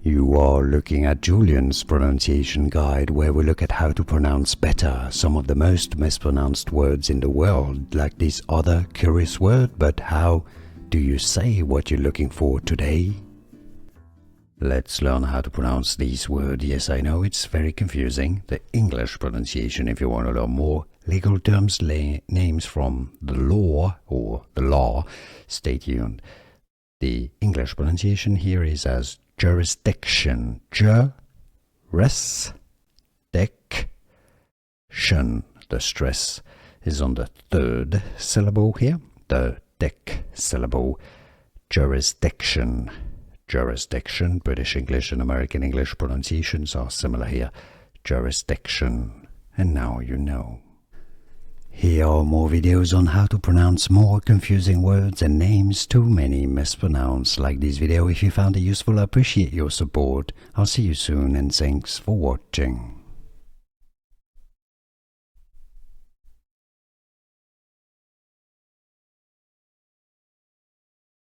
You are looking at Julian's pronunciation guide, where we look at how to pronounce better some of the most mispronounced words in the world, like this other curious word. But how do you say what you're looking for today? Let's learn how to pronounce these words. Yes, I know it's very confusing. The English pronunciation, if you want to learn more legal terms, names from the law or the law, stay tuned. The English pronunciation here is as jurisdiction. Jurisdiction. The stress is on the third syllable here. The dick syllable. Jurisdiction. Jurisdiction. British English and American English pronunciations are similar here. Jurisdiction. And now you know. Here are more videos on how to pronounce more confusing words and names too many mispronounced. Like this video if you found it useful. I appreciate your support. I'll see you soon and thanks for watching.